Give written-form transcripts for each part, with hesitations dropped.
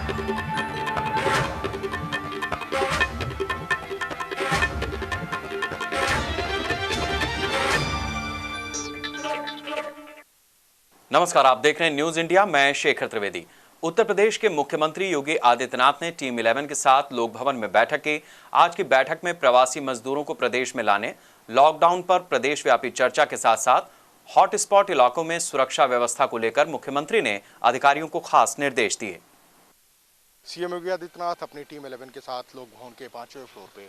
नमस्कार, आप देख रहे हैं न्यूज इंडिया। मैं शेखर त्रिवेदी। उत्तर प्रदेश के मुख्यमंत्री योगी आदित्यनाथ ने टीम 11 के साथ लोक भवन में बैठक की। आज की बैठक में प्रवासी मजदूरों को प्रदेश में लाने, लॉकडाउन पर प्रदेश व्यापी चर्चा के साथ साथ हॉटस्पॉट इलाकों में सुरक्षा व्यवस्था को लेकर मुख्यमंत्री ने अधिकारियों को खास निर्देश दिए। सीएम योगी आदित्यनाथ अपनी टीम 11 के साथ लोक भवन के 5वें फ्लोर पे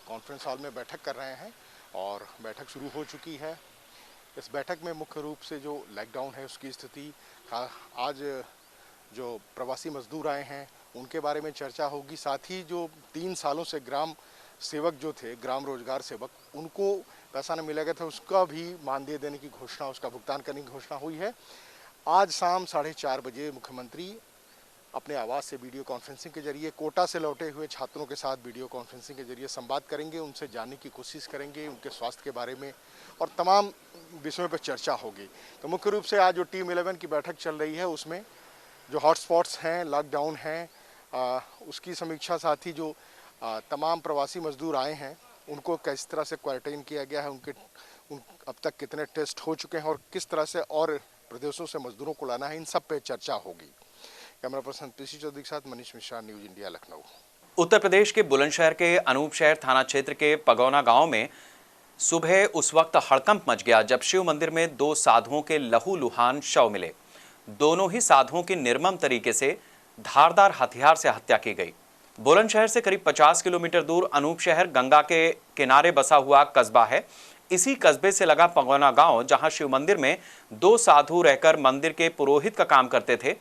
कॉन्फ्रेंस हॉल में बैठक कर रहे हैं और बैठक शुरू हो चुकी है। इस बैठक में मुख्य रूप से जो लॉकडाउन है उसकी स्थिति, आज जो प्रवासी मजदूर आए हैं उनके बारे में चर्चा होगी। साथ ही जो 3 सालों से ग्राम सेवक जो थे, ग्राम रोजगार सेवक, उनको पैसा न मिला गया था, उसका भी मानदेय देने की घोषणा, उसका भुगतान करने की घोषणा हुई है। आज शाम 4:30 बजे मुख्यमंत्री अपने आवास से वीडियो कॉन्फ्रेंसिंग के जरिए कोटा से लौटे हुए छात्रों के साथ वीडियो कॉन्फ्रेंसिंग के जरिए संवाद करेंगे, उनसे जानने की कोशिश करेंगे, उनके स्वास्थ्य के बारे में और तमाम विषयों पर चर्चा होगी। तो मुख्य रूप से आज जो टीम 11 की बैठक चल रही है उसमें जो हॉटस्पॉट्स हैं, लॉकडाउन हैं, उसकी समीक्षा, साथ ही जो तमाम प्रवासी मजदूर आए हैं उनको किस तरह से क्वारंटाइन किया गया है, अब तक कितने टेस्ट हो चुके हैं और किस तरह से और प्रदेशों से मजदूरों को लाना है, इन सब पे चर्चा होगी। कैमरा पर्सन पीसी चौधरी के साथ मनीष मिश्रा, न्यूज इंडिया, लखनऊ। उत्तर प्रदेश के बुलंदशहर के अनूपशहर थाना क्षेत्र के पगौना गांव में सुबह उस वक्त हड़कंप मच गया जब शिव मंदिर में 2 साधुओं के लहूलुहान शव मिले। दोनों ही साधुओं की निर्मम तरीके से धारदार हथियार से हत्या की गई। बुलंदशहर से करीब 50 किलोमीटर दूर अनूपशहर गंगा के किनारे बसा हुआ कस्बा है। इसी कस्बे से लगा पगौना गांव, जहां शिव मंदिर में 2 साधु रहकर मंदिर के पुरोहित का काम करते थे।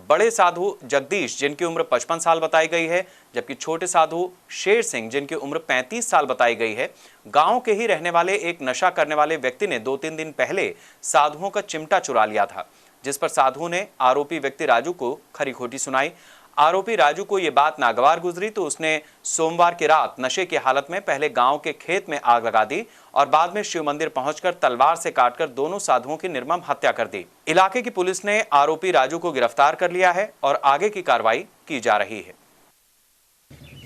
बड़े साधु जगदीश, जिनकी उम्र 55 साल बताई गई है, जबकि छोटे साधु शेर सिंह, जिनकी उम्र 35 साल बताई गई है। गांव के ही रहने वाले एक नशा करने वाले व्यक्ति ने 2-3 दिन पहले साधुओं का चिमटा चुरा लिया था, जिस पर साधुओं ने आरोपी व्यक्ति राजू को खरी खोटी सुनाई। आरोपी राजू को यह बात नागवार गुजरी तो उसने सोमवार की रात नशे की हालत में पहले गांव के खेत में आग लगा दी और बाद में शिव मंदिर पहुंचकर तलवार से काटकर दोनों साधुओं की निर्मम हत्या कर दी। इलाके की पुलिस ने आरोपी राजू को गिरफ्तार कर लिया है और आगे की कार्रवाई की जा रही है।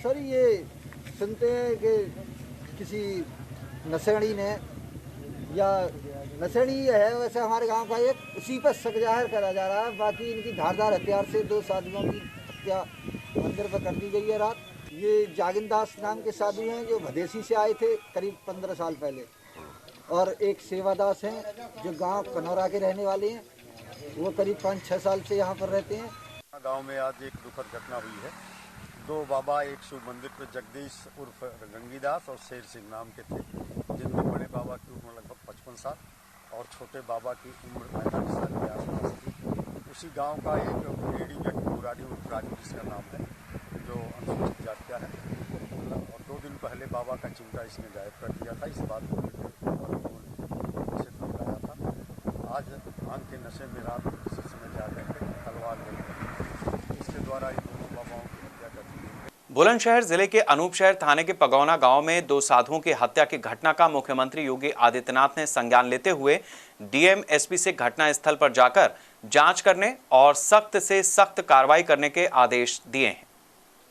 सर, ये सुनते हैं कि किसी नशेड़ी ने, या नशेड़ी है वैसे हमारे गांव का एक, उसी पर शक जाहिर करा जा रहा है। बाकी इनकी धारदार हथियार से 2 साधुओं की हत्या मंदिर पर कर दी गई है रात। ये जागिंदास नाम के साधु हैं जो भदेसी से आए थे करीब 15 साल पहले, और एक सेवादास हैं जो गांव कनौरा के रहने वाले हैं, वो करीब 5-6 साल से यहाँ पर रहते हैं। गांव में आज एक दुखद घटना हुई है। 2 बाबा एक शिव मंदिर पर, जगदीश उर्फ गंगीदास और शेर सिंह नाम के थे, जिनमें बड़े बाबा की उम्र लगभग 55 साल और छोटे बाबा की उम्र 45 साल के आसपास थी। उसी गांव का एक लेडी व्यक्ति मुरारी उर्फ राजू, जिसका नाम है, जो अनुसूचित जाति का है, और 2 दिन पहले बाबा का चिमटा इसने गायब कर दिया था। इस बात को से लगाया था। आज भांग के नशे में रात किसी समय जाकर के तलवार लेकर इसके द्वारा इन दोनों बाबाओं की हत्या कर दी गई। बुलंदशहर जिले के अनूपशहर थाने के पगौना गांव में 2 साधुओं की हत्या की घटना का मुख्यमंत्री योगी आदित्यनाथ ने संज्ञान लेते हुए डीएम एसपी से घटना स्थल पर जाकर जांच करने और सख्त से सख्त कार्रवाई करने के आदेश दिए हैं।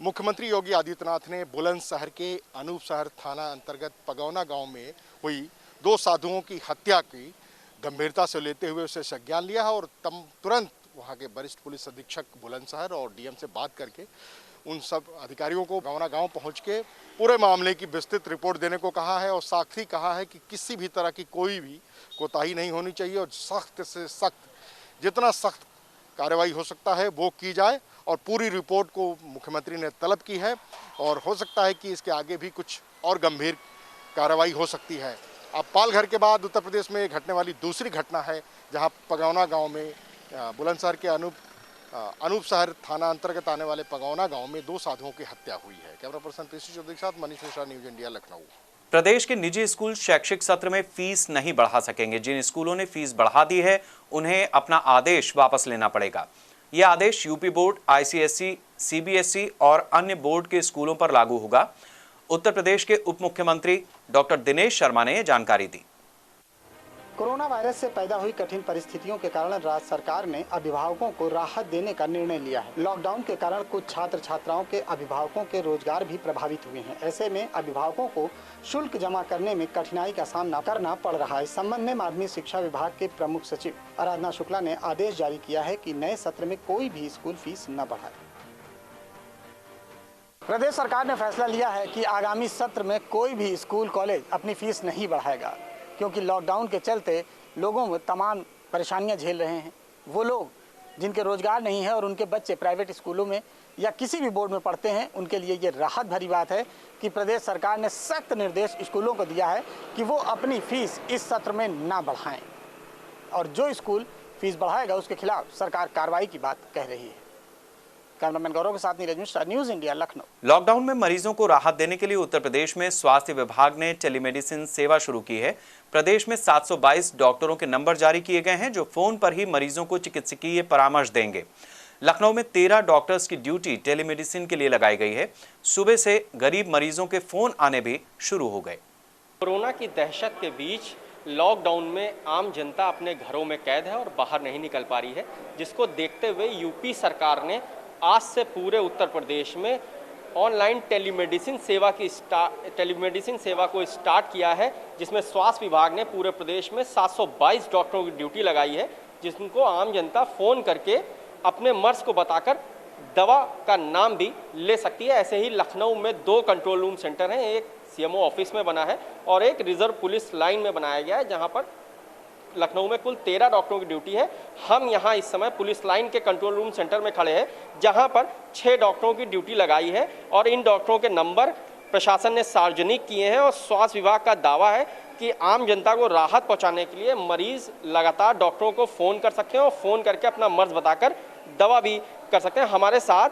मुख्यमंत्री योगी आदित्यनाथ ने बुलंदशहर के अनूपशहर थाना अंतर्गत पगौना गांव में हुई 2 साधुओं की हत्या की गंभीरता से लेते हुए उसे संज्ञान लिया है और तुरंत वहां के वरिष्ठ पुलिस अधीक्षक बुलंदशहर और डीएम से बात करके उन सब अधिकारियों को पगौना गांव पहुंच के पूरे मामले की विस्तृत रिपोर्ट देने को कहा है और साथ ही कहा है कि किसी भी तरह की कोई भी कोताही नहीं होनी चाहिए और सख्त से सख्त, जितना सख्त कार्रवाई हो सकता है वो की जाए। और पूरी रिपोर्ट को मुख्यमंत्री ने तलब की है और हो सकता है कि इसके आगे भी कुछ और गंभीर कार्रवाई हो सकती है। अब पालघर के बाद उत्तर प्रदेश में घटने वाली दूसरी घटना है, जहां पगौना गांव में, बुलंदशहर के अनूपशहर थाना अंतर्गत आने वाले पगौना गांव में 2 साधुओं की हत्या हुई है। कैमरा पर्सन पीसी चौधरी के साथ मनीष मिश्रा, न्यूज इंडिया, लखनऊ। प्रदेश के निजी स्कूल शैक्षिक सत्र में फीस नहीं बढ़ा सकेंगे। जिन स्कूलों ने फीस बढ़ा दी है उन्हें अपना आदेश वापस लेना पड़ेगा। यह आदेश यूपी बोर्ड, आईसीएसई, सीबीएसई और अन्य बोर्ड के स्कूलों पर लागू होगा। उत्तर प्रदेश के उप मुख्यमंत्री डॉक्टर दिनेश शर्मा ने यह जानकारी दी। कोरोना वायरस से पैदा हुई कठिन परिस्थितियों के कारण राज्य सरकार ने अभिभावकों को राहत देने का निर्णय लिया है। लॉकडाउन के कारण कुछ छात्र छात्राओं के अभिभावकों के रोजगार भी प्रभावित हुए हैं। ऐसे में अभिभावकों को शुल्क जमा करने में कठिनाई का सामना करना पड़ रहा है। इस संबंध में माध्यमिक शिक्षा विभाग के प्रमुख सचिव आराधना शुक्ला ने आदेश जारी किया है कि नए सत्र में कोई भी स्कूल फीस न बढ़ाए। प्रदेश सरकार ने फैसला लिया है कि आगामी सत्र में कोई भी स्कूल कॉलेज अपनी फीस नहीं बढ़ाएगा, क्योंकि लॉकडाउन के चलते लोगों में तमाम परेशानियां झेल रहे हैं। वो लोग जिनके रोजगार नहीं है और उनके बच्चे प्राइवेट स्कूलों में या किसी भी बोर्ड में पढ़ते हैं, उनके लिए ये राहत भरी बात है कि प्रदेश सरकार ने सख्त निर्देश स्कूलों को दिया है कि वो अपनी फीस इस सत्र में ना बढ़ाएं, और जो स्कूल फीस बढ़ाएगा उसके खिलाफ सरकार कार्रवाई की बात कह रही है। कैमरामैन गौरव के साथ Neeraj Mishra, news India, Lucknow. Lockdown में मरीजों को राहत देने के लिए उत्तर प्रदेश में स्वास्थ्य विभाग ने टेलीमेडिसिन सेवा शुरू की है। प्रदेश में 722 डॉक्टरों के नंबर जारी किए गए हैं जो फोन पर ही मरीजों को चिकित्सकीय परामर्श देंगे। लखनऊ में 13 डॉक्टर्स की ड्यूटी टेलीमेडिसिन के लिए लगाई गई है। सुबह से गरीब मरीजों के फोन आने भी शुरू हो गए। कोरोना की दहशत के बीच लॉकडाउन में आम जनता अपने घरों में कैद है और बाहर नहीं निकल पा रही है, जिसको देखते हुए यूपी सरकार ने आज से पूरे उत्तर प्रदेश में ऑनलाइन टेलीमेडिसिन सेवा को स्टार्ट किया है, जिसमें स्वास्थ्य विभाग ने पूरे प्रदेश में 722 डॉक्टरों की ड्यूटी लगाई है, जिनको आम जनता फ़ोन करके अपने मर्ज को बताकर दवा का नाम भी ले सकती है। ऐसे ही लखनऊ में 2 कंट्रोल रूम सेंटर हैं, एक सीएमओ ऑफिस में बना है और एक रिजर्व पुलिस लाइन में बनाया गया है, जहां पर लखनऊ में कुल 13 डॉक्टरों की ड्यूटी है। हम यहां इस समय पुलिस लाइन के कंट्रोल रूम सेंटर में खड़े हैं, जहां पर 6 डॉक्टरों की ड्यूटी लगाई है और इन डॉक्टरों के नंबर प्रशासन ने सार्वजनिक किए हैं और स्वास्थ्य विभाग का दावा है कि आम जनता को राहत पहुंचाने के लिए मरीज लगातार डॉक्टरों को फ़ोन कर सकते हैं और फ़ोन करके अपना मर्ज बताकर दवा भी कर सकते हैं। हमारे साथ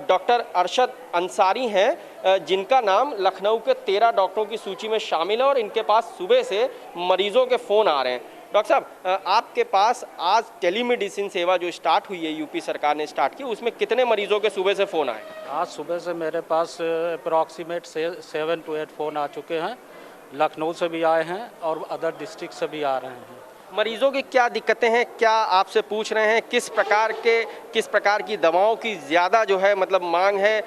डॉक्टर अरशद अंसारी हैं, जिनका नाम लखनऊ के 13 डॉक्टरों की सूची में शामिल है और इनके पास सुबह से मरीजों के फ़ोन आ रहे हैं। डॉक्टर साहब, आपके पास आज टेलीमेडिसिन सेवा जो स्टार्ट हुई है, यूपी सरकार ने स्टार्ट की, उसमें कितने मरीजों के सुबह से फ़ोन आए? आज सुबह से मेरे पास अप्रॉक्सीमेट 7 to 8 फ़ोन आ चुके हैं। लखनऊ से भी आए हैं और अदर डिस्ट्रिक्ट से भी आ रहे हैं। मरीजों की क्या दिक्कतें हैं, क्या आपसे पूछ रहे हैं? किस प्रकार की दवाओं की ज़्यादा जो है मतलब मांग है?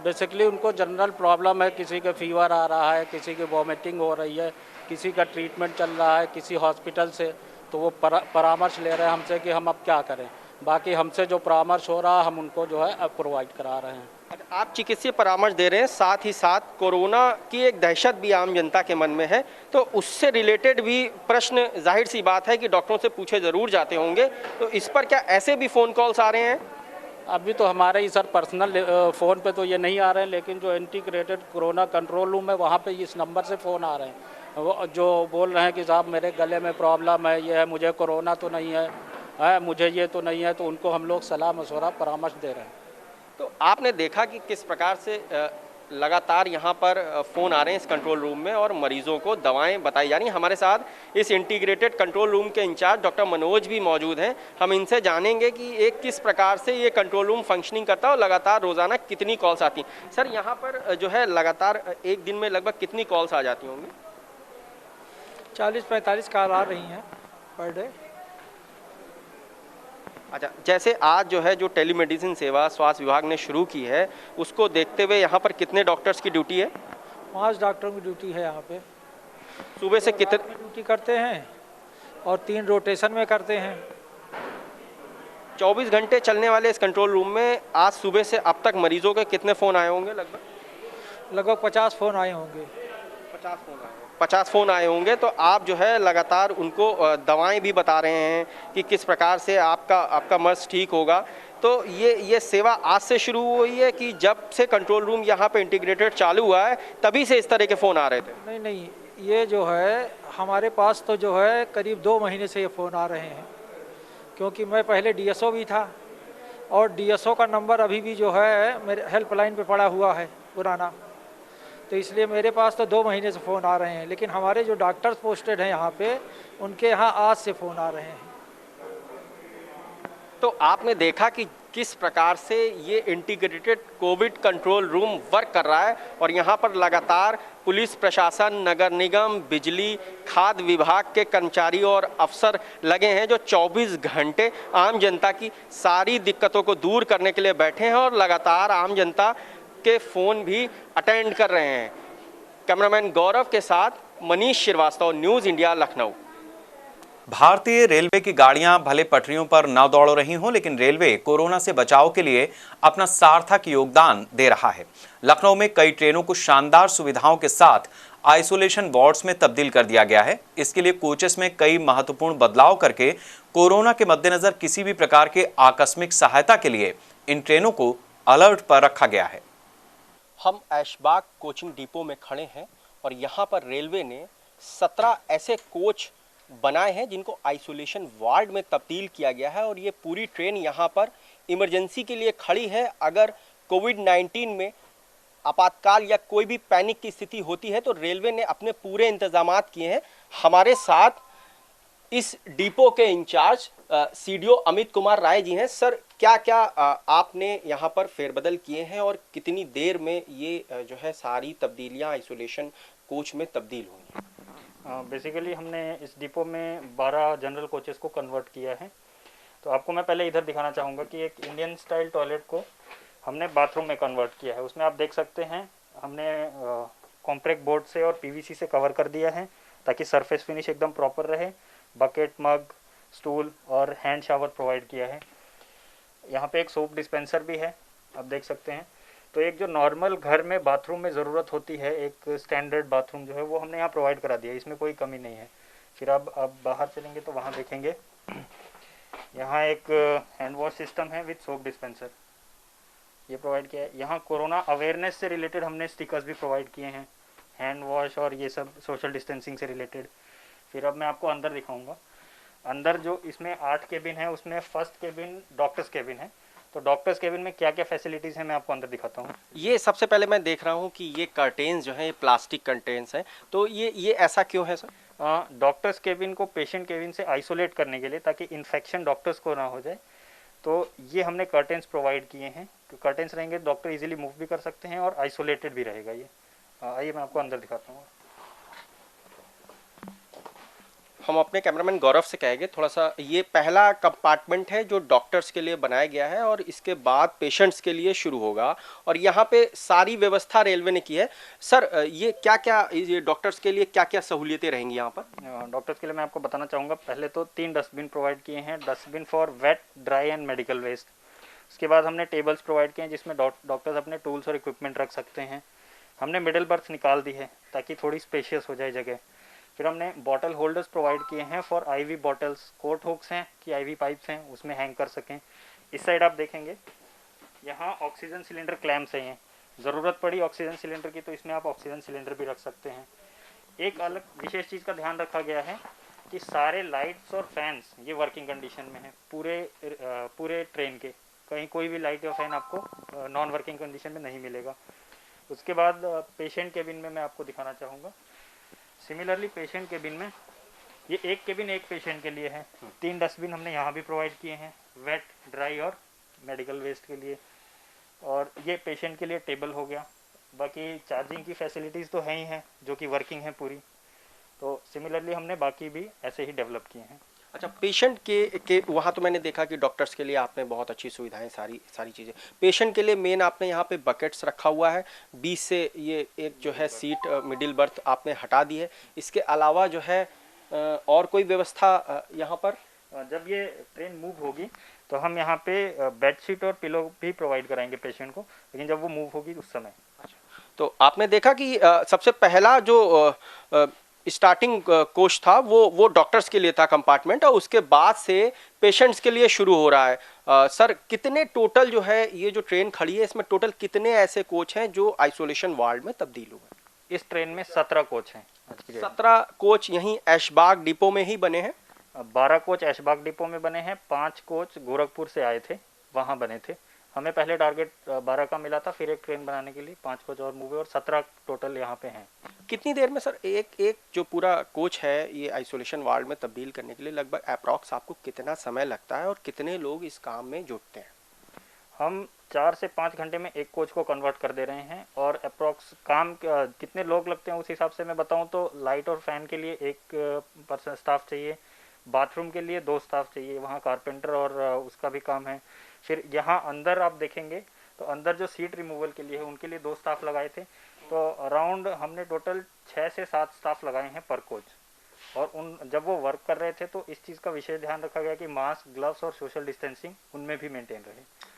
बेसिकली उनको जनरल प्रॉब्लम है, किसी का फीवर आ रहा है, किसी की वॉमिटिंग हो रही है, किसी का ट्रीटमेंट चल रहा है किसी हॉस्पिटल से, तो वो परामर्श ले रहे हैं हमसे कि हम अब क्या करें। बाकी हमसे जो परामर्श हो रहा है हम उनको जो है अब प्रोवाइड करा रहे हैं। आप चिकित्सीय परामर्श दे रहे हैं, साथ ही साथ कोरोना की एक दहशत भी आम जनता के मन में है, तो उससे रिलेटेड भी प्रश्न जाहिर सी बात है कि डॉक्टरों से पूछे ज़रूर जाते होंगे, तो इस पर क्या ऐसे भी फ़ोन कॉल्स आ रहे हैं? अभी तो हमारे ही सर पर्सनल फ़ोन पे तो ये नहीं आ रहे हैं, लेकिन जो इंटीग्रेटेड कोरोना कंट्रोल रूम है वहाँ पे इस नंबर से फ़ोन आ रहे हैं। वो जो बोल रहे हैं कि साहब मेरे गले में प्रॉब्लम है, ये है, मुझे कोरोना तो नहीं है, मुझे ये तो नहीं है, तो उनको हम लोग सलाह मशवरा परामर्श दे रहे हैं। तो आपने देखा कि किस प्रकार से लगातार यहाँ पर फ़ोन आ रहे हैं इस कंट्रोल रूम में और मरीजों को दवाएं बताई जा रही हैं। हमारे साथ इस इंटीग्रेटेड कंट्रोल रूम के इंचार्ज डॉक्टर मनोज भी मौजूद हैं। हम इनसे जानेंगे कि एक किस प्रकार से ये कंट्रोल रूम फंक्शनिंग करता है और लगातार रोज़ाना कितनी कॉल्स आती हैं। सर, यहाँ पर जो है लगातार एक दिन में लगभग कितनी कॉल्स आ जाती होंगी? 40-45 कॉल आ रही हैं पर डे। अच्छा, जैसे आज जो है जो टेलीमेडिसिन सेवा स्वास्थ्य विभाग ने शुरू की है, उसको देखते हुए यहाँ पर कितने डॉक्टर्स की ड्यूटी है? 5 डॉक्टरों की ड्यूटी है यहाँ पे। सुबह से कितने ड्यूटी करते हैं और 3 रोटेशन में करते हैं। 24 घंटे चलने वाले इस कंट्रोल रूम में आज सुबह से अब तक मरीजों के कितने फ़ोन आए होंगे? लगभग 50 फ़ोन आए होंगे। 50 फ़ोन आए होंगे। तो आप जो है लगातार उनको दवाएं भी बता रहे हैं कि किस प्रकार से आपका मर्ज ठीक होगा। तो ये सेवा आज से शुरू हुई है कि जब से कंट्रोल रूम यहाँ पे इंटीग्रेटेड चालू हुआ है तभी से इस तरह के फ़ोन आ रहे थे? नहीं, ये जो है हमारे पास तो जो है करीब 2 महीने से ये फ़ोन आ रहे हैं, क्योंकि मैं पहले DSO भी था और DSO का नंबर अभी भी जो है मेरे हेल्पलाइन पे पड़ा हुआ है पुराना, तो इसलिए मेरे पास तो 2 महीने से फ़ोन आ रहे हैं। लेकिन हमारे जो डॉक्टर्स पोस्टेड हैं यहाँ पे, उनके यहाँ आज से फ़ोन आ रहे हैं। तो आपने देखा कि किस प्रकार से ये integrated Covid control room work कर रहा है। और यहाँ पर लगातार पुलिस प्रशासन, नगर निगम, बिजली, खाद्य विभाग के कर्मचारी और अफसर लगे हैं जो 24 घंटे आम जनता की सारी दिक्कतों को दूर करने के लिए बैठे हैं और लगातार आम जनता के फ़ोन भी अटेंड कर रहे हैं। कैमरामैन गौरव के साथ मनीष श्रीवास्तव, न्यूज़ इंडिया, लखनऊ। भारतीय रेलवे की गाड़ियां भले पटरियों पर न दौड़ रही हों, लेकिन रेलवे कोरोना से बचाव के लिए अपना सार्थक योगदान दे रहा है। लखनऊ में कई ट्रेनों को शानदार सुविधाओं के साथ आइसोलेशन वार्ड्स में तब्दील कर दिया गया है। इसके लिए कोचेस में कई महत्वपूर्ण बदलाव करके कोरोना के मद्देनजर किसी भी प्रकार के आकस्मिक सहायता के लिए इन ट्रेनों को अलर्ट पर रखा गया है। हम ऐशबाग कोचिंग डिपो में खड़े हैं और यहाँ पर रेलवे ने 17 ऐसे कोच बनाए हैं जिनको आइसोलेशन वार्ड में तब्दील किया गया है। और ये पूरी ट्रेन यहाँ पर इमरजेंसी के लिए खड़ी है। अगर कोविड-19 में आपातकाल या कोई भी पैनिक की स्थिति होती है तो रेलवे ने अपने पूरे इंतजामात किए हैं। हमारे साथ इस डिपो के इंचार्ज सीडीओ अमित कुमार राय जी हैं। सर, क्या क्या आपने यहाँ पर फेरबदल किए हैं और कितनी देर में ये जो है सारी तब्दीलियाँ आइसोलेशन कोच में तब्दील हुई हैं? बेसिकली हमने इस डिपो में 12 जनरल कोचेस को कन्वर्ट किया है। तो आपको मैं पहले इधर दिखाना चाहूँगा कि एक इंडियन स्टाइल टॉयलेट को हमने बाथरूम में कन्वर्ट किया है। उसमें आप देख सकते हैं हमने कॉम्प्रेक बोर्ड से और पीवीसी से कवर कर दिया है ताकि सरफेस फिनिश एकदम प्रॉपर रहे। बकेट, मग, स्टूल और हैंड शावर प्रोवाइड किया है। यहाँ पे एक सोप डिस्पेंसर भी है, आप देख सकते हैं। तो एक जो नॉर्मल घर में बाथरूम में ज़रूरत होती है, एक स्टैंडर्ड बाथरूम जो है वो हमने यहाँ प्रोवाइड करा दिया है, इसमें कोई कमी नहीं है। फिर अब बाहर चलेंगे तो वहाँ देखेंगे यहाँ एक हैंड वॉश सिस्टम है विद सोप डिस्पेंसर, ये प्रोवाइड किया है। यहाँ कोरोना अवेयरनेस से रिलेटेड हमने स्टिकर्स भी प्रोवाइड किए हैं, हैंड वॉश और ये सब सोशल डिस्टेंसिंग से रिलेटेड। फिर अब मैं आपको अंदर दिखाऊँगा। अंदर जो इसमें 8 केबिन है उसमें फर्स्ट केबिन डॉक्टर्स केबिन है। तो डॉक्टर्स केबिन में क्या क्या फैसिलिटीज़ हैं मैं आपको अंदर दिखाता हूँ। ये सबसे पहले मैं देख रहा हूँ कि ये कर्टेन्स जो है ये प्लास्टिक कर्टेन्स हैं, तो ये ऐसा क्यों है सर? डॉक्टर्स केबिन को पेशेंट केबिन से आइसोलेट करने के लिए ताकि इन्फेक्शन डॉक्टर्स को ना हो जाए, तो ये हमने कर्टेन्स प्रोवाइड किए हैं। तो कर्टेन्स रहेंगे, डॉक्टर इजीली मूव भी कर सकते हैं और आइसोलेटेड भी रहेगा ये। आइए मैं आपको अंदर दिखाता हूँ। हम अपने कैमरामैन गौरव से कहेंगे थोड़ा सा, ये पहला कंपार्टमेंट है जो डॉक्टर्स के लिए बनाया गया है और इसके बाद पेशेंट्स के लिए शुरू होगा और यहाँ पे सारी व्यवस्था रेलवे ने की है। सर, ये क्या क्या ये डॉक्टर्स के लिए क्या क्या सहूलियतें रहेंगी यहाँ पर? डॉक्टर्स के लिए मैं आपको बताना चाहूँगा, पहले तो 3 डस्टबिन प्रोवाइड किए हैं, dustbin for wet, dry and medical waste. उसके बाद हमने टेबल्स प्रोवाइड किए हैं जिसमें डॉक्टर्स अपने टूल्स और इक्विपमेंट रख सकते हैं। हमने मिडिल बर्थ निकाल दी है ताकि थोड़ी स्पेशियस हो जाए जगह। फिर हमने बॉटल होल्डर्स प्रोवाइड किए हैं for IV bottles, coat hooks हैं कि आईवी पाइप्स हैं उसमें हैंग कर सकें। इस साइड आप देखेंगे यहाँ ऑक्सीजन सिलेंडर क्लैम्प्स हैं, ज़रूरत पड़ी ऑक्सीजन सिलेंडर की तो इसमें आप ऑक्सीजन सिलेंडर भी रख सकते हैं। एक अलग विशेष चीज़ का ध्यान रखा गया है कि सारे लाइट्स और फैंस ये वर्किंग कंडीशन में हैं पूरे ट्रेन के। कहीं कोई भी लाइट या फैन आपको नॉन वर्किंग कंडीशन में नहीं मिलेगा। उसके बाद पेशेंट केबिन में मैं आपको दिखाना चाहूँगा। सिमिलरली पेशेंट केबिन में ये एक केबिन एक पेशेंट के लिए है। 3 डस्टबिन हमने यहाँ भी प्रोवाइड किए हैं, वेट, ड्राई और मेडिकल वेस्ट के लिए। और ये पेशेंट के लिए टेबल हो गया। बाकी चार्जिंग की फैसिलिटीज़ तो हैं ही हैं जो कि वर्किंग है पूरी। तो सिमिलरली हमने बाकी भी ऐसे ही डेवलप किए हैं। अच्छा, पेशेंट के वहाँ तो मैंने देखा कि डॉक्टर्स के लिए आपने बहुत अच्छी सुविधाएं सारी चीज़ें। पेशेंट के लिए मेन आपने यहाँ पे बकेट्स रखा हुआ है, बीच से ये एक जो है सीट मिडिल बर्थ आपने हटा दी है। इसके अलावा जो है और कोई व्यवस्था यहाँ पर? जब ये ट्रेन मूव होगी तो हम यहाँ पे बेडशीट और पिलो भी प्रोवाइड कराएंगे पेशेंट को, लेकिन जब वो मूव होगी उस समय। तो आपने देखा कि सबसे पहला जो स्टार्टिंग कोच था वो डॉक्टर्स के लिए था कंपार्टमेंट, और उसके बाद से पेशेंट्स के लिए शुरू हो रहा है। सर, कितने टोटल जो है ये जो ट्रेन खड़ी है इसमें टोटल कितने ऐसे कोच हैं जो आइसोलेशन वार्ड में तब्दील हुए? इस ट्रेन में 17 कोच हैं। 17 कोच यहीं ऐशबाग डिपो में ही बने हैं? 12 कोच ऐशबाग डिपो में बने हैं, 5 कोच गोरखपुर से आए थे, वहाँ बने थे। हमें पहले टारगेट 12 का मिला था, फिर एक ट्रेन बनाने के लिए 5 कोच और मूव हुए और 17 टोटल यहाँ पे हैं। कितनी देर में सर एक जो पूरा कोच है ये आइसोलेशन वार्ड में तब्दील करने के लिए लगभग अप्रॉक्स आपको कितना समय लगता है और कितने लोग इस काम में जुटते हैं? हम 4 से 5 घंटे में एक कोच को कन्वर्ट कर दे रहे हैं और अप्रॉक्स काम कितने लोग लगते हैं उस हिसाब से मैं बताऊं तो लाइट और फैन के लिए 1 पर्सन स्टाफ चाहिए, बाथरूम के लिए 2 स्टाफ चाहिए, वहाँ कारपेंटर और उसका भी काम है। फिर यहाँ अंदर आप देखेंगे तो अंदर जो सीट रिमूवल के लिए है उनके लिए 2 स्टाफ लगाए थे, तो अराउंड हमने टोटल 6 से 7 स्टाफ लगाए हैं पर कोच। और उन जब वो वर्क कर रहे थे तो इस चीज़ का विशेष ध्यान रखा गया कि मास्क, ग्लव्स और सोशल डिस्टेंसिंग उनमें भी मेंटेन रहे।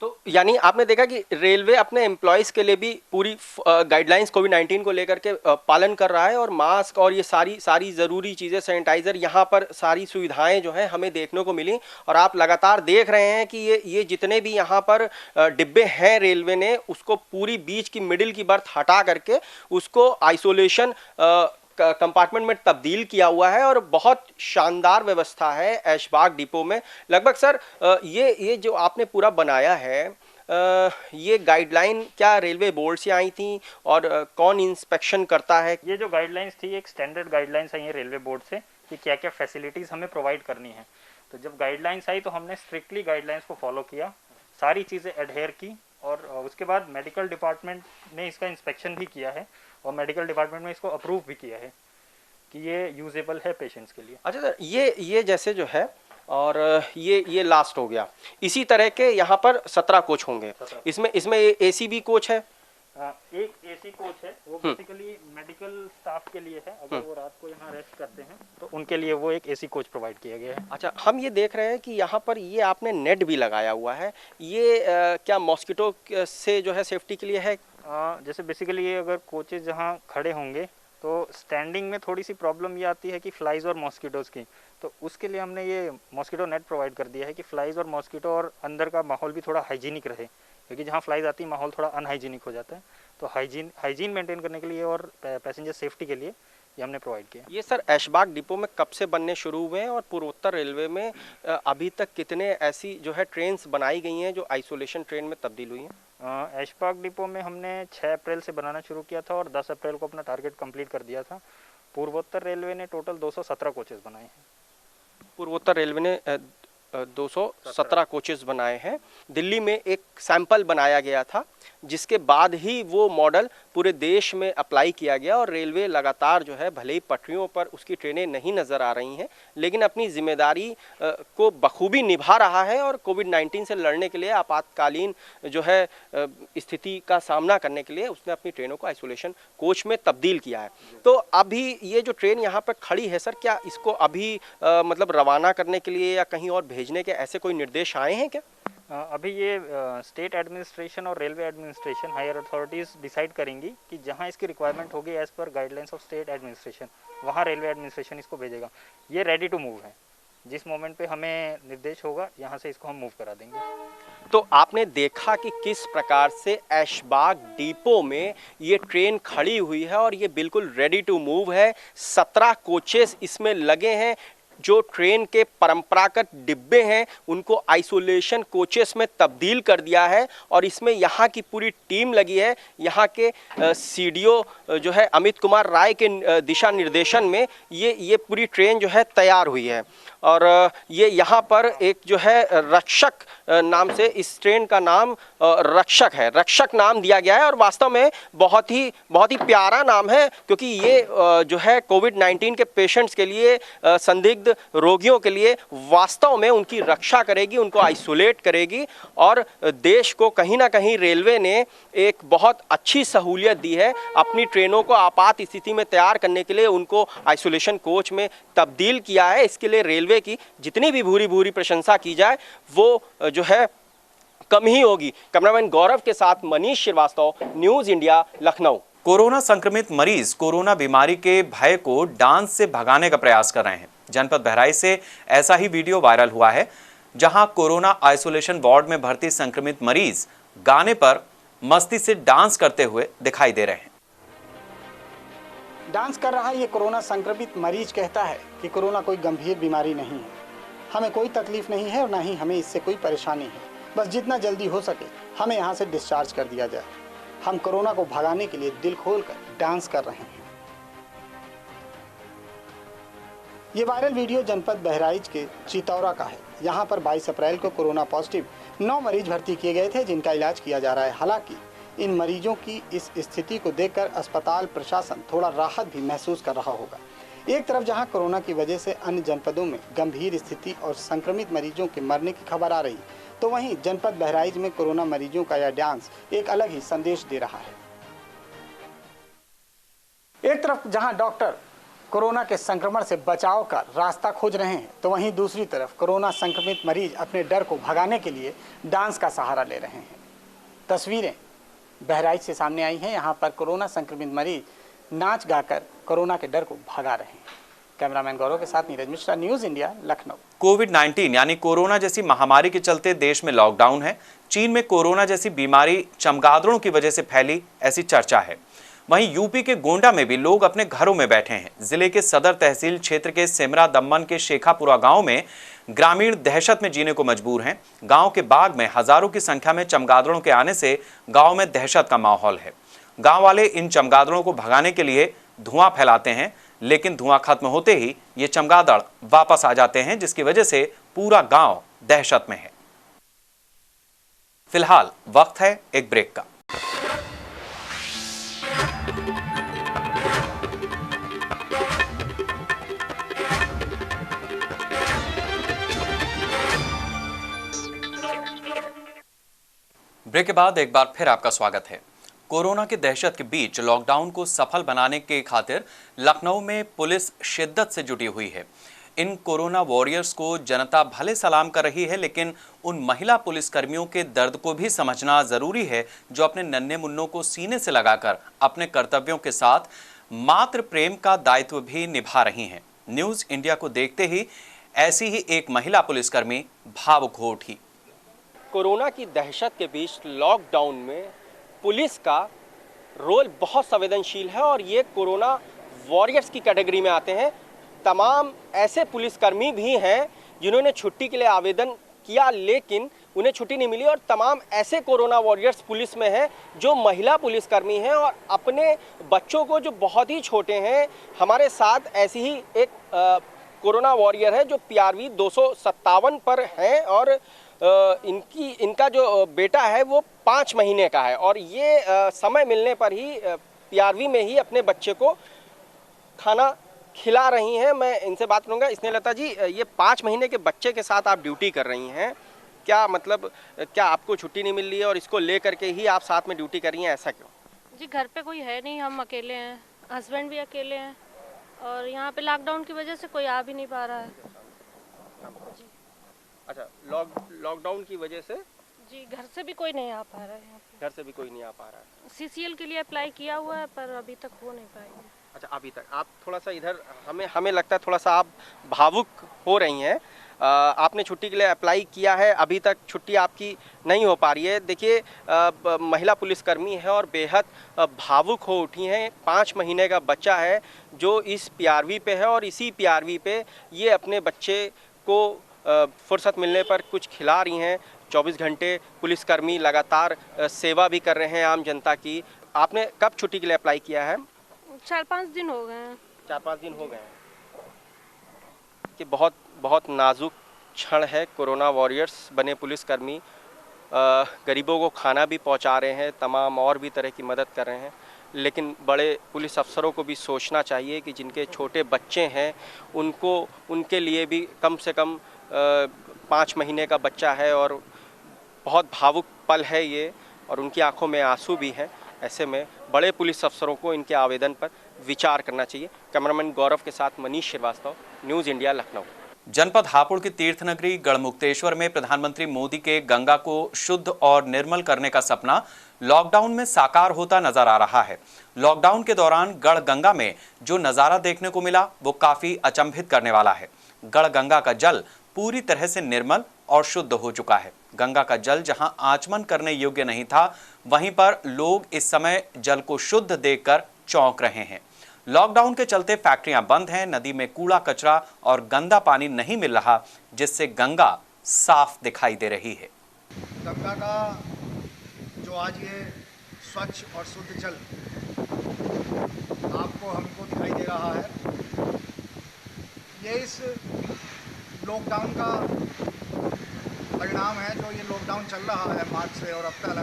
तो यानी आपने देखा कि रेलवे अपने एम्प्लॉयज़ के लिए भी पूरी गाइडलाइंस कोविड-19 को लेकर के पालन कर रहा है और मास्क और ये सारी ज़रूरी चीज़ें, सैनिटाइज़र, यहाँ पर सारी सुविधाएं जो हैं हमें देखने को मिली। और आप लगातार देख रहे हैं कि ये जितने भी यहाँ पर डिब्बे हैं रेलवे ने उसको पूरी बीच की मिडिल की बर्थ हटा करके उसको आइसोलेशन कंपार्टमेंट में तब्दील किया हुआ है और बहुत शानदार व्यवस्था है ऐशबाग डिपो में। लगभग सर ये जो आपने पूरा बनाया है ये गाइडलाइन क्या रेलवे बोर्ड से आई थी और कौन इंस्पेक्शन करता है? ये जो गाइडलाइंस थी एक स्टैंडर्ड गाइडलाइंस आई है रेलवे बोर्ड से कि क्या क्या फैसिलिटीज़ हमें प्रोवाइड करनी है। तो जब गाइडलाइंस आई तो हमने स्ट्रिक्टली गाइडलाइंस को फॉलो किया, सारी चीज़ें एडहेयर की और उसके बाद मेडिकल डिपार्टमेंट ने इसका इंस्पेक्शन भी किया है और मेडिकल डिपार्टमेंट में इसको अप्रूव भी किया है कि ये यूजेबल है पेशेंट्स के लिए। अच्छा सर, ये जैसे जो है और ये लास्ट हो गया, इसी तरह के यहाँ पर 17 कोच होंगे। इसमें एसी भी कोच है? एक एसी कोच है, वो बेसिकली मेडिकल स्टाफ के लिए है, अगर वो रात को यहाँ रेस्ट करते हैं तो उनके लिए वो एक एसी कोच प्रोवाइड किया गया है। अच्छा, हम ये देख रहे हैं कि यहाँ पर ये आपने नेट भी लगाया हुआ है, ये क्या मॉस्किटो से जो है सेफ्टी के लिए है? जैसे बेसिकली ये अगर कोचेज जहाँ खड़े होंगे तो स्टैंडिंग में थोड़ी सी प्रॉब्लम ये आती है कि फ्लाइज और मॉस्किटोज़ की, तो उसके लिए हमने ये मॉस्किटो नेट प्रोवाइड कर दिया है कि फ्लाइज और मॉस्किटो और अंदर का माहौल भी थोड़ा हाइजीनिक रहे, क्योंकि जहाँ फ्लाइज आती है माहौल थोड़ा अनहाइजीनिक हो जाता है। तो हाइजीन मेंटेन करने के लिए और पैसेंजर सेफ्टी के लिए ये हमने प्रोवाइड किया। ये सर ऐशबाग डिपो में कब से बनने शुरू हुए हैं और पूर्वोत्तर रेलवे में अभी तक कितने ऐसी जो है ट्रेन्स बनाई गई हैं जो आइसोलेशन ट्रेन में तब्दील हुई हैं? ऐशबाग डिपो में हमने 6 अप्रैल से बनाना शुरू किया था और 10 अप्रैल को अपना टारगेट कंप्लीट कर दिया था। पूर्वोत्तर रेलवे ने टोटल 217 कोचेस बनाए हैं। पूर्वोत्तर रेलवे ने 217 कोचेस बनाए हैं। दिल्ली में एक सैंपल बनाया गया था जिसके बाद ही वो मॉडल पूरे देश में अप्लाई किया गया और रेलवे लगातार जो है भले ही पटरियों पर उसकी ट्रेनें नहीं नज़र आ रही हैं लेकिन अपनी जिम्मेदारी को बखूबी निभा रहा है और कोविड-19 से लड़ने के लिए आपातकालीन जो है स्थिति का सामना करने के लिए उसने अपनी ट्रेनों को आइसोलेशन कोच में तब्दील किया है। तो अभी ये जो ट्रेन यहाँ पर खड़ी है सर, क्या इसको अभी मतलब रवाना करने के लिए या कहीं और भेजने के ऐसे कोई निर्देश आए हैं क्या? अभी ये स्टेट एडमिनिस्ट्रेशन और railway administration higher authorities decide करेंगी कि जहां इसकी रिक्वायरमेंट होगी as per guidelines of state administration, वहां रेलवे एडमिनिस्ट्रेशन इसको भेजेगा। ये रेडी टू मूव है, जिस मोमेंट पे हमें निर्देश होगा यहाँ से इसको हम मूव करा देंगे। तो आपने देखा कि किस प्रकार से ऐशबाग डिपो में ये ट्रेन खड़ी हुई है और ये बिल्कुल रेडी टू मूव है। 17 कोचेस इसमें लगे हैं। जो ट्रेन के परंपरागत डिब्बे हैं उनको आइसोलेशन कोचेस में तब्दील कर दिया है और इसमें यहाँ की पूरी टीम लगी है। यहाँ के सीडीओ जो है अमित कुमार राय के दिशा निर्देशन में ये पूरी ट्रेन जो है तैयार हुई है और ये यहाँ पर एक जो है रक्षक नाम से इस ट्रेन का नाम रक्षक है, रक्षक नाम दिया गया है और वास्तव में बहुत ही प्यारा नाम है क्योंकि ये जो है कोविड-19 के पेशेंट्स के लिए संदिग्ध रोगियों के लिए वास्तव में उनकी रक्षा करेगी, उनको आइसोलेट करेगी और देश को कहीं ना कहीं रेलवे ने एक बहुत अच्छी सहूलियत दी है। अपनी ट्रेनों को आपात स्थिति में तैयार करने के लिए उनको आइसोलेशन कोच में तब्दील किया है। इसके लिए रेलवे की जितनी भी भूरी प्रशंसा की जाए वो जो है कम ही होगी। कैमरामैन गौरव के साथ Manish Srivastava, news India, Lucknow. Corona संक्रमित मरीज कोरोना बीमारी के भय को डांस से भगाने का प्रयास कर रहे हैं। जनपद बहराइच से ऐसा ही वीडियो वायरल हुआ है जहां कोरोना आइसोलेशन वार्ड में भर्ती संक्रमित मरीज गाने पर मस्ती से डांस करते हुए दिखाई दे रहे हैं। डांस कर रहा ये कोरोना संक्रमित मरीज कहता है कि कोरोना कोई गंभीर बीमारी नहीं है, हमें कोई तकलीफ नहीं है और ना ही हमें इससे कोई परेशानी है। बस जितना जल्दी हो सके हमें यहाँ से डिस्चार्ज कर दिया जाए। हम कोरोना को भगाने के लिए दिल खोलकर डांस कर रहे हैं। ये वायरल वीडियो जनपद बहराइच के चितौरा का है। यहाँ पर 22 अप्रैल को कोरोना पॉजिटिव 9 मरीज भर्ती किए गए थे जिनका इलाज किया जा रहा है। हालांकि इन मरीजों की इस स्थिति को देखकर अस्पताल प्रशासन थोड़ा राहत भी महसूस कर रहा होगा। एक तरफ जहां कोरोना की वजह से अन्य जनपदों में गंभीर स्थिति और संक्रमित मरीजों के मरने की खबर आ रही, तो वहीं जनपद बहराइच में कोरोना मरीजों का यह डांस एक अलग ही संदेश दे रहा है। एक तरफ जहां डॉक्टर कोरोना के संक्रमण से बचाव का रास्ता खोज रहे हैं, तो वहीं दूसरी तरफ कोरोना संक्रमित मरीज अपने डर को भगाने के लिए डांस का सहारा ले रहे हैं। तस्वीरें बहराइच से सामने आई हैं। यहाँ पर कोरोना संक्रमित मरीज नाच गाकर कोरोना के डर को भगा रहे हैं। कैमरामैन गौरव के साथ नीरज मिश्रा, न्यूज़ इंडिया, लखनऊ। कोविड-19 यानी कोरोना जैसी महामारी के चलते देश में लॉकडाउन है। चीन में कोरोना जैसी बीमारी चमगादड़ों की वजह से फैली, ऐसी चर्चा है। वहीं यूपी के गोंडा में भी लोग अपने घरों में बैठे हैं। जिले के सदर तहसील क्षेत्र के सिमरा दम्मन के शेखापुरा गांव में ग्रामीण दहशत में जीने को मजबूर हैं। गांव के बाग में हजारों की संख्या में चमगादड़ों के आने से गांव में दहशत का माहौल है। गांव वाले इन चमगादड़ों को भगाने के लिए धुआं फैलाते हैं, लेकिन धुआं खत्म होते ही ये चमगादड़ वापस आ जाते हैं, जिसकी वजह से पूरा गांव दहशत में है। फिलहाल वक्त है एक ब्रेक का। ब्रेक के बाद एक बार फिर आपका स्वागत है। कोरोना की दहशत के बीच लॉकडाउन को सफल बनाने के खातिर लखनऊ में पुलिस शिद्दत से जुटी हुई है। इन कोरोना वॉरियर्स को जनता भले सलाम कर रही है, लेकिन उन महिला पुलिसकर्मियों के दर्द को भी समझना जरूरी है जो अपने नन्हे मुन्नों को सीने से लगाकर अपने कर्तव्यों के साथ मातृ प्रेम का दायित्व भी निभा रही हैं। न्यूज़ इंडिया को देखते ही ऐसी ही एक महिला पुलिसकर्मी भावुक हो उठी। कोरोना की दहशत के बीच लॉकडाउन में पुलिस का रोल बहुत संवेदनशील है और ये कोरोना वॉरियर्स की कैटेगरी में आते हैं। तमाम ऐसे पुलिसकर्मी भी हैं जिन्होंने छुट्टी के लिए आवेदन किया लेकिन उन्हें छुट्टी नहीं मिली, और तमाम ऐसे कोरोना वॉरियर्स पुलिस में हैं जो महिला पुलिसकर्मी हैं और अपने बच्चों को जो बहुत ही छोटे हैं। हमारे साथ ऐसी ही एक कोरोना वॉरियर है जो PRV 257 पर हैं और इनका जो बेटा है वो 5 महीने का है और ये समय मिलने पर ही PRV में ही अपने बच्चे को खाना खिला रही हैं। मैं इनसे बात करूंगा। स्नेहलता जी, ये 5 महीने के बच्चे के साथ आप ड्यूटी कर रही हैं, क्या मतलब क्या आपको छुट्टी नहीं मिल रही है और इसको लेकर के ही आप साथ में ड्यूटी कर रही हैं, ऐसा क्यों? जी, घर पे कोई है नहीं, हम अकेले हैं, हस्बैंड भी अकेले हैं और यहाँ पे लॉकडाउन की वजह से कोई आ भी नहीं पा रहा है। जी। अच्छा, लॉकडाउन की वजह से जी घर से भी कोई नहीं आ पा रहा है यहाँ पे। घर से भी कोई नहीं आ पा रहा है। CCL के लिए अप्लाई किया हुआ है पर अभी तक हो नहीं पाएंगे। अच्छा, अभी तक आप थोड़ा सा इधर हमें लगता है थोड़ा सा आप भावुक हो रही हैं। आपने छुट्टी के लिए अप्लाई किया है, अभी तक छुट्टी आपकी नहीं हो पा रही है। देखिए, महिला पुलिसकर्मी है और बेहद भावुक हो उठी हैं। 5 महीने का बच्चा है जो इस PRV पे है और इसी PRV पे ये अपने बच्चे को फुर्सत मिलने पर कुछ खिला रही हैं। 24 घंटे पुलिसकर्मी लगातार सेवा भी कर रहे हैं आम जनता की। आपने कब छुट्टी के लिए अप्लाई किया है? 4-5 दिन हो गए हैं। 4-5 दिन हो गए हैं कि बहुत नाजुक क्षण है। कोरोना वॉरियर्स बने पुलिसकर्मी गरीबों को खाना भी पहुंचा रहे हैं, तमाम और भी तरह की मदद कर रहे हैं, लेकिन बड़े पुलिस अफसरों को भी सोचना चाहिए कि जिनके छोटे बच्चे हैं उनके लिए भी कम से कम 5 महीने का बच्चा है और बहुत भावुक पल है ये और उनकी आंखों में आंसू भी हैं। ऐसे में बड़े पुलिस अफसरों को इनके आवेदन पर विचार करना चाहिए। कैमरामैन गौरव के साथ मनीष श्रीवास्तव, न्यूज़ इंडिया, लखनऊ। जनपद हापुड़ की तीर्थनगरी गढ़मुक्तेश्वर में प्रधानमंत्री मोदी के गंगा को शुद्ध और निर्मल करने का सपना लॉकडाउन में साकार होता नजर आ रहा है। लॉकडाउन के दौरान गढ़ गंगा में जो नज़ारा देखने को मिला वो काफ़ी अचंभित करने वाला है। गढ़ गंगा का जल पूरी तरह से निर्मल और शुद्ध हो चुका है। गंगा का जल जहां आचमन करने योग्य नहीं था, वहीं पर लोग इस समय जल को शुद्ध देखकर चौंक रहे हैं। लॉकडाउन के चलते फैक्ट्रियां बंद हैं, नदी में कूड़ा कचरा और गंदा पानी नहीं मिल रहा, जिससे गंगा साफ दिखाई दे रही है। गंगा का जो आज ये स्वच्छ और शुद्ध जल आपको हमको दिखाई दे रहा है, ये इस लॉकडाउन का परिणाम है जो ये लॉकडाउन चल रहा है मार्च से और अब तक।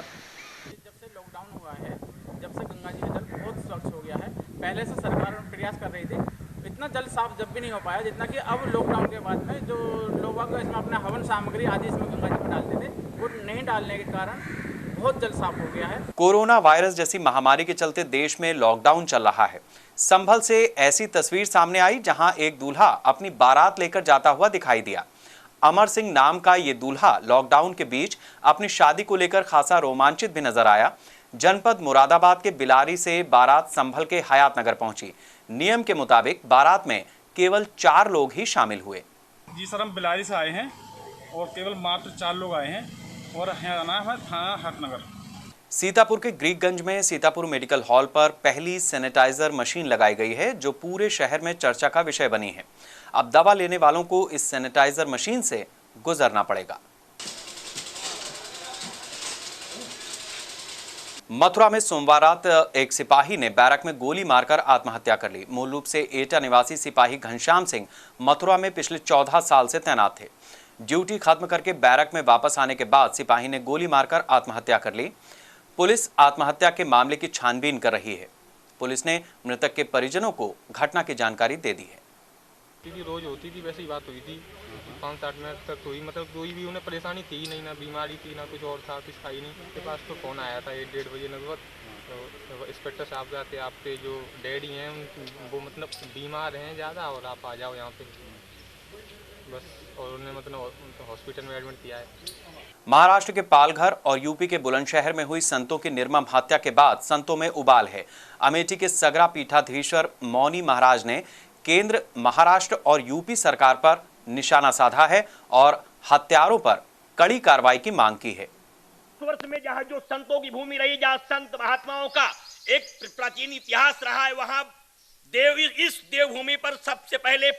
जब से लॉकडाउन हुआ है, जब से गंगा जी का जल बहुत स्वच्छ हो गया है। पहले से सरकार प्रयास कर रही थी, इतना जल साफ जब भी नहीं हो पाया जितना कि अब लॉकडाउन के बाद में जो लोग इसमें अपना हवन सामग्री आदि इसमें गंगा जी में डालते थे, वो नहीं डालने के कारण बहुत जल साफ हो गया है। कोरोना वायरस जैसी महामारी के चलते देश में लॉकडाउन चल रहा है। संभल से ऐसी तस्वीर सामने आई जहां एक दूल्हा अपनी बारात लेकर जाता हुआ दिखाई दिया। अमर सिंह नाम का ये दूल्हा लॉकडाउन के बीच अपनी शादी को लेकर खासा रोमांचित भी नजर आया। जनपद मुरादाबाद के बिलारी से बारात संभल के हयात नगर पहुंची। नियम के मुताबिक बारात में केवल 4 लोग ही शामिल हुए। जी सर, हम बिलारी से आए हैं और केवल मात्र 4 लोग आए हैं और नाम है थाना हटनगर। सीतापुर के ग्रीकगंज में सीतापुर मेडिकल हॉल पर पहली सैनिटाइजर मशीन लगाई गई है, जो पूरे शहर में चर्चा का विषय बनी है। अब दवा लेने वालों को इस सैनिटाइजर मशीन से गुजरना पड़ेगा। मथुरा में सोमवार रात एक सिपाही ने बैरक में गोली मारकर आत्महत्या कर ली। मूल रूप से एटा निवासी सिपाही घनश्याम सिंह मथुरा में पिछले 14 साल से तैनात थे। ड्यूटी खत्म करके बैरक में वापस आने के बाद सिपाही ने गोली मारकर आत्महत्या कर ली। पुलिस आत्महत्या के मामले की छानबीन कर रही है। पुलिस ने मृतक के परिजनों को घटना की जानकारी दे दी है। रोज होती थी, वैसे ही बात हुई थी 5-7 मिनट तक हुई, मतलब कोई भी उन्हें परेशानी थी नहीं, ना बीमारी थी ना कुछ और था, कुछ था ही नहीं। के पास तो फ़ोन आया था 1-1:30 बजे लगभग, तो इंस्पेक्टर साहब आते आपके जो डैडी हैं वो मतलब बीमार हैं ज़्यादा और आप आ जाओ यहाँ पे, बस। और उन्हें मतलब हॉस्पिटल में एडमिट किया है। महाराष्ट्र के पालघर और यूपी के बुलंदशहर में हुई संतों की निर्मम हत्या के बाद संतों में उबाल है। अमेठी के सगरा पीठाधीश्वर मौनी महाराज ने केंद्र, महाराष्ट्र और यूपी सरकार पर निशाना साधा है और हत्यारों पर कड़ी कार्रवाई की मांग की है। वर्ष में जहाँ जो संतों की भूमि रही, जहाँ संत महात्माओं का एक प्राचीन इतिहास रहा है, वहाँ इस देवभूमि पर सबसे पहले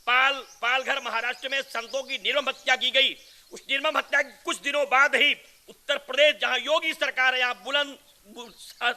पालघर महाराष्ट्र में संतों की निर्मम हत्या की गई। उस निर्मम हत्या के कुछ दिनों बाद ही उत्तर प्रदेश, जहाँ योगी सरकार है, यहाँ बुलंद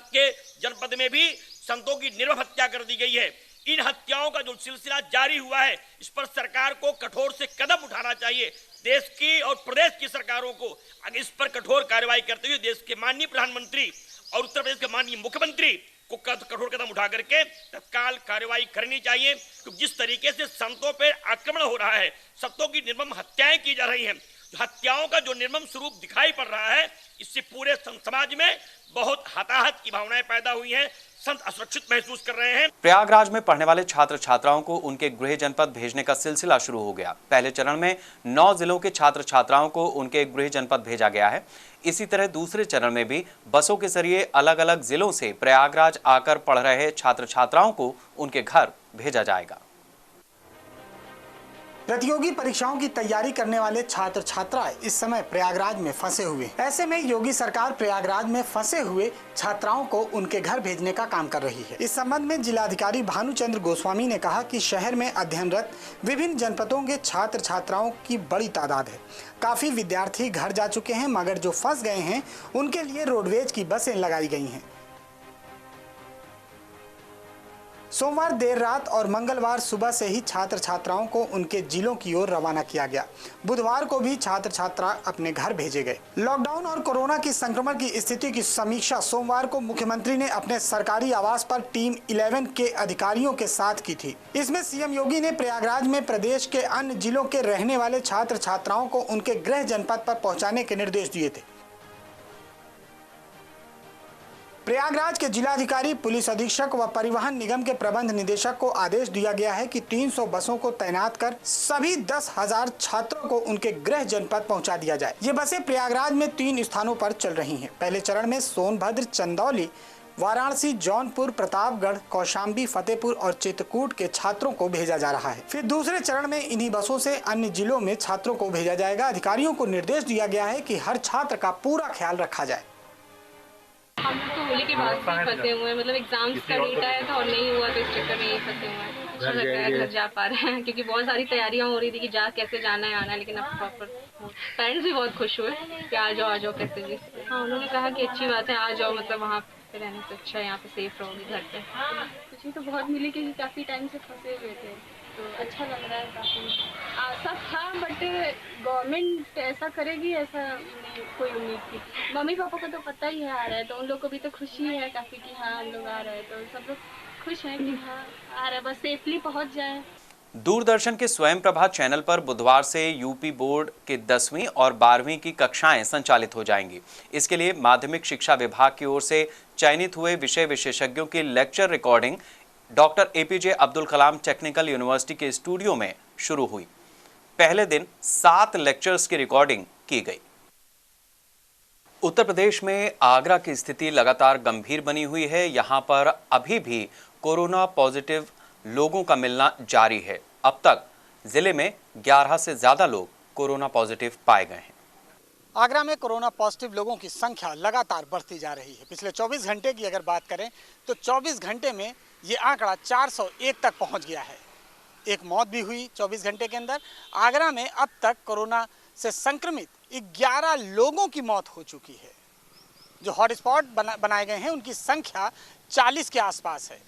के जनपद में भी संतों की निर्मम हत्या कर दी गई है। इन हत्याओं का जो सिलसिला जारी हुआ है, इस पर सरकार को कठोर से कदम उठाना चाहिए। देश की और प्रदेश की सरकारों को इस पर कठोर कार्रवाई करते हुए देश के माननीय प्रधानमंत्री और उत्तर प्रदेश के माननीय मुख्यमंत्री को कठोर कदम उठा करके तत्काल कार्रवाई करनी चाहिए। क्योंकि जिस तरीके से संतों पर आक्रमण हो रहा है, संतों की निर्मम हत्याएं की जा रही हैं, हत्याओं का जो निर्मम स्वरूप दिखाई पड़ रहा है, इससे पूरे समाज में बहुत हताहत की भावनाएं पैदा हुई हैं। संत असुरक्षित महसूस कर रहे हैं। प्रयागराज में पढ़ने वाले छात्र छात्राओं को उनके गृह जनपद भेजने का सिलसिला शुरू हो गया। पहले चरण में 9 जिलों के छात्र छात्राओं को उनके गृह जनपद भेजा गया है। इसी तरह दूसरे चरण में भी बसों के जरिए अलग अलग जिलों से प्रयागराज आकर पढ़ रहे छात्र छात्राओं को उनके घर भेजा जाएगा। प्रतियोगी परीक्षाओं की तैयारी करने वाले छात्र छात्राएं इस समय प्रयागराज में फंसे हुए। ऐसे में योगी सरकार प्रयागराज में फंसे हुए छात्राओं को उनके घर भेजने का काम कर रही है। इस संबंध में जिलाधिकारी भानुचंद्र गोस्वामी ने कहा कि शहर में अध्ययनरत विभिन्न जनपदों के छात्र छात्राओं की बड़ी तादाद है। काफी विद्यार्थी घर जा चुके हैं, मगर जो फंस गए हैं उनके लिए रोडवेज की बसें लगाई गई हैं। सोमवार देर रात और मंगलवार सुबह से ही छात्र छात्राओं को उनके जिलों की ओर रवाना किया गया। बुधवार को भी छात्र छात्रा अपने घर भेजे गए। लॉकडाउन और कोरोना की संक्रमण की स्थिति की समीक्षा सोमवार को मुख्यमंत्री ने अपने सरकारी आवास पर टीम 11 के अधिकारियों के साथ की थी। इसमें सीएम योगी ने प्रयागराज में प्रदेश के अन्य जिलों के रहने वाले छात्र छात्राओं को उनके गृह जनपद पर पहुँचाने के निर्देश दिए थे। प्रयागराज के जिलाधिकारी, पुलिस अधीक्षक व परिवहन निगम के प्रबंध निदेशक को आदेश दिया गया है कि 300 बसों को तैनात कर सभी 10,000 छात्रों को उनके गृह जनपद पहुंचा दिया जाए। ये बसें प्रयागराज में 3 स्थानों पर चल रही हैं। पहले चरण में सोनभद्र, चंदौली, वाराणसी, जौनपुर, प्रतापगढ़, कौशाम्बी, फतेहपुर और चित्रकूट के छात्रों को भेजा जा रहा है। फिर दूसरे चरण में इन्हीं बसों से अन्य जिलों में छात्रों को भेजा जाएगा। अधिकारियों को निर्देश दिया गया है कि हर छात्र का पूरा ख्याल रखा जाए। हम तो होली के बाद से फंसे हुए हैं, मतलब एग्जाम्स का डेट आया था और नहीं हुआ, तो इस चक्कर में यही फंसे हुए हैं। अच्छा लग रहा है घर जा पा रहे हैं, क्योंकि बहुत सारी तैयारियां हो रही थी कि कैसे जाना है आना है, लेकिन अब प्रॉपर पेरेंट्स भी बहुत खुश हुए कि आ जाओ कैसे भी। हाँ, उन्होंने कहा कि अच्छी बात है, आ जाओ, मतलब वहाँ पे रहने से अच्छा है, यहाँ पे सेफ रहोगी घर पे। खुशी तो बहुत मिली क्योंकि काफ़ी टाइम से फंसे हुए थे। तो अच्छा लग रहा है काफ़ी। आशा था बट गवर्नमेंट ऐसा करेगी ऐसा नहीं कोई उम्मीद थी। मम्मी पापा को तो पता ही है आ रहा है, तो उन लोग को भी तो खुशी है काफ़ी कि हाँ हम लोग आ रहे हैं, तो सब लोग खुश हैं कि हाँ आ रहा है, बस सेफली पहुँच जाए। दूरदर्शन के स्वयं प्रभा चैनल पर बुधवार से यूपी बोर्ड के 10वीं और 12वीं की कक्षाएं संचालित हो जाएंगी। इसके लिए माध्यमिक शिक्षा विभाग की ओर से चयनित हुए विषय विशेषज्ञों की lecture recording doctor APJ Abdul Kalam technical university के स्टूडियो में शुरू हुई। पहले दिन 7 लेक्चर्स की रिकॉर्डिंग की गई। उत्तर प्रदेश में आगरा की स्थिति लगातार गंभीर बनी हुई है। यहां पर अभी भी कोरोना पॉजिटिव लोगों का मिलना जारी है। अब तक जिले में 11 से ज्यादा लोग कोरोना पॉजिटिव पाए गए हैं। आगरा में कोरोना पॉजिटिव लोगों की संख्या लगातार बढ़ती जा रही है। पिछले 24 घंटे की अगर बात करें तो 24 घंटे में ये आंकड़ा 401 तक पहुंच गया है। एक मौत भी हुई 24 घंटे के अंदर। आगरा में अब तक कोरोना से संक्रमित 11 लोगों की मौत हो चुकी है। जो हॉटस्पॉट बनाए गए हैं उनकी संख्या 40 के आसपास है।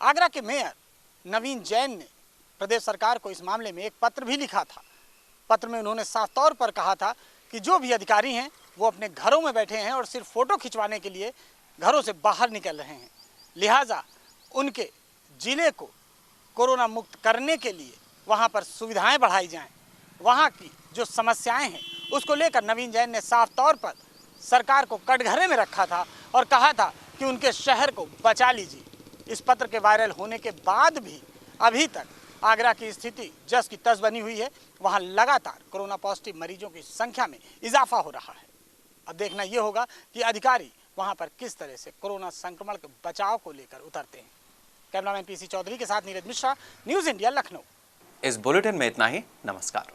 आगरा के मेयर नवीन जैन ने प्रदेश सरकार को इस मामले में एक पत्र भी लिखा था। पत्र में उन्होंने साफ तौर पर कहा था कि जो भी अधिकारी हैं वो अपने घरों में बैठे हैं और सिर्फ फोटो खिंचवाने के लिए घरों से बाहर निकल रहे हैं। लिहाजा उनके जिले को कोरोना मुक्त करने के लिए वहां पर सुविधाएं बढ़ाई जाएं। वहां की जो समस्याएं हैं उसको लेकर नवीन जैन ने साफ तौर पर सरकार को कटघरे में रखा था और कहा था कि उनके शहर को बचा लीजिए। इस पत्र के वायरल होने के बाद भी अभी तक आगरा की स्थिति जस की तस बनी हुई है। वहां लगातार कोरोना पॉजिटिव मरीजों की संख्या में इजाफा हो रहा है। अब देखना यह होगा कि अधिकारी वहां पर किस तरह से कोरोना संक्रमण के बचाव को लेकर उतरते हैं। कैमरामैन पीसी चौधरी के साथ नीरज मिश्रा, न्यूज़ इंडिया, लखनऊ। इस बुलेटिन में इतना ही। नमस्कार।